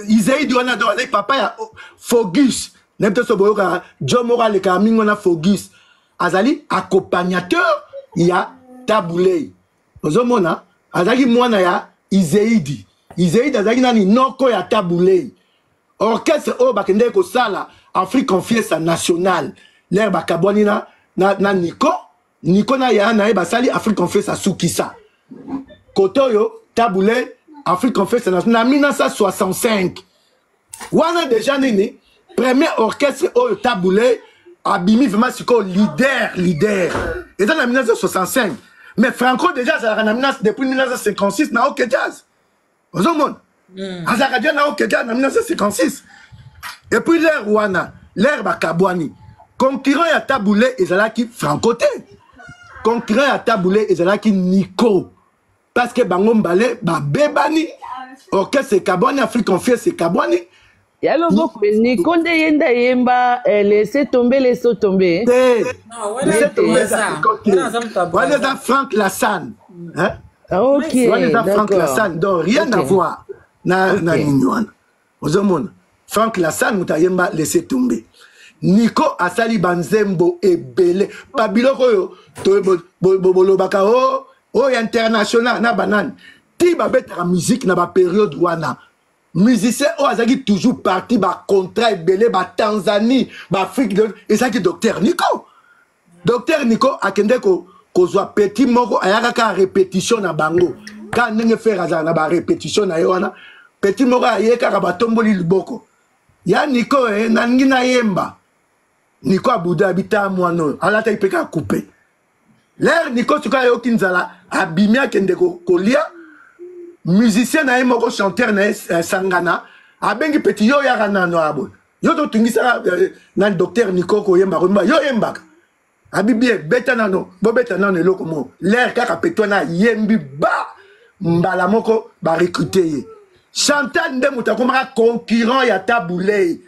Speaker 2: Izeidi wana do avec papa ya Fogus n'importe so boyoka Jomora le kamingo na Fogus azali accompagnateur ya tabule ozomona azali mwana ya Izeidi azali nani noko ya tabule orchestre o bakende ko sala Afrique Confiance nationale l'air bakabwani na Nico na ya na basali Afrique Confiance Sukisa kotoyo tabule Afrique Confiance nationale 1965 wana déjà nini premier orchestre o tabule abimi vraiment siko leader et dans 1965 mais Franco déjà ça depuis 1956 na OK Jazz ozomon azaka na OK Jazz na 1956 et puis l'air wana l'air bakabwani concurrent ya tabule ezalaki Franco te concurrent ya tabule ezalaki Nico parce que bango mbale babebani orchestre kabwani Afrique Confiance kabwani
Speaker 7: yalo boko Nico nde yenda yemba laisser tomber
Speaker 2: laisser tomber ça wana za Frank Lassane hein
Speaker 7: OK
Speaker 2: wana za Frank Lassane donc rien à voir na ninywana ozomona Frank Lassane mutayemba laisser tomber Nico asali banzembo ebele babiloko yo bolobaka o international na banane ti babetaka musique na ba période wana musicien o azaki toujours parti ba contrat ebele ba Tanzanie ba Afrique ezaki docteur Nico akende ko zwa petit moko ayaka ka répétition na bango ka ndenge faire azana na ba répétition na yona petit moko ayeka ka batomboli liboko ya Nico nangi na yemba Nico abuda habita mwano alata ipeka couper l'air Nico tuka yo kinzala abimia kende kolia musicien na moko chanteur na sangana abengi petit yo ya kanano abo yo to tungisa na docteur Nico ko yemba yo yembaka abibie beta nano bo beta nano eloko mo l'air kaka petwa na yembi ba mbala moko ba recruter Chantal nde mutakoma concurrent ya tabule.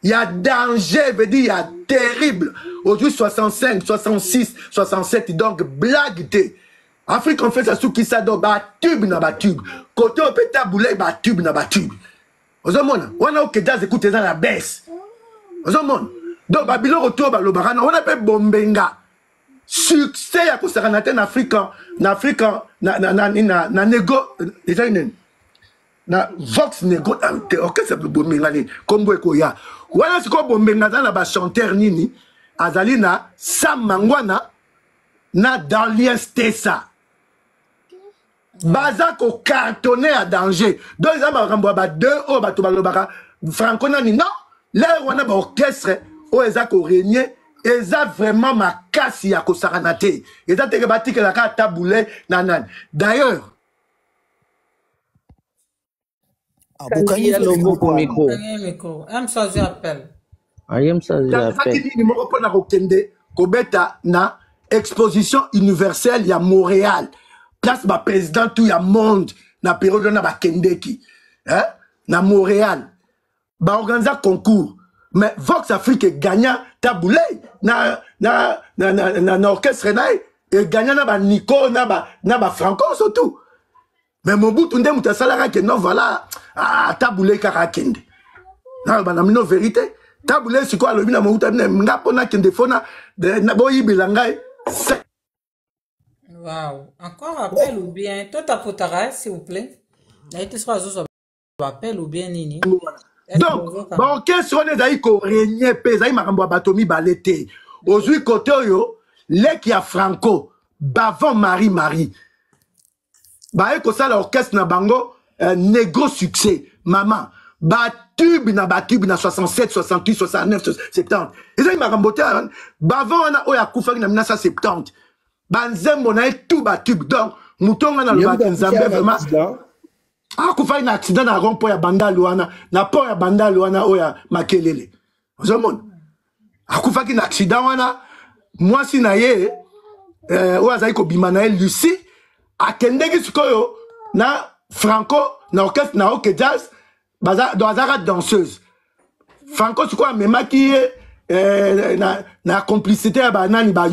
Speaker 2: Il y a danger, veut dire il y a terrible. Aujourd'hui 65, 66, 67, donc blague de. Afrique on fait ça sous qui ça donc tube na tube. Côté on peut tabouler tube na tube. Ozomona, on a OK jazz écouter dans la baisse. Ozomona. Donc Babylon retour le barana, on appelle Bombenga. Succès à Kosaranate en Afrique, na négo, na Vox nego, ok ça peut Bombenga ni, Kombo Ekoya. Wana siko Bombenga dans la chanteur nini, azali na Sam Mangwana na Darlien Stessa. Baza ko cartonné à danger. Donc ils ont deux o bato balobaka Franco nani non, là wana ba orchestre o ezako régner. Eza vraiment ma casse ya kosaranate. Eza teke batike la ka taboulé nanan. D'ailleurs,
Speaker 7: Abukani beaucoup micro.
Speaker 3: Am ça j'appelle.
Speaker 7: Ayem ça j'appelle.
Speaker 2: ni moko pona kokende kobeta na exposition universelle ya Montréal. Place ba président tout ya monde na période na ba kendeki. Hein? Na Montréal. Ba organiser concours. Mais Vox Afrique gagnant taboulé na orchestre et gagnant na ba Nico na ba Franco surtout. Mais mon bout tunde mutasala que non voilà taboulé karakende. Na ba na mino vérité taboulé c'est quoi le bina mo utabina ngapo na kende fona na boyi bilangai.
Speaker 3: Wow, encore appel ou bien toi ta potara s'il vous plaît. Là il te sera zo appel ou bien nini.
Speaker 2: Donc, orchestre on est ko régner pesa i makambo batomi balete. Ozui côté yo, leki a Franco, bavon Marie. Ba ko ça l'orchestre na bango négo succès. Maman, tube na 67, 68, 69, 70. Et ça i makambo ta bavon na oya kufa na 1970. Banzembo na tout tube. Donc, moutonga na le Nzambe vraiment akufaki na accident na rond point ya Bandal wana na port ya Bandal wana oya Makelele ozomona akufaki na accident wana mwasi na ye oyo azali kobima na ye Lucie akendeki sikoyo na Franco na orchestre na OK Jazz bazaka danseuse Franco sikoyo amemaki ye na complicité ya banani ba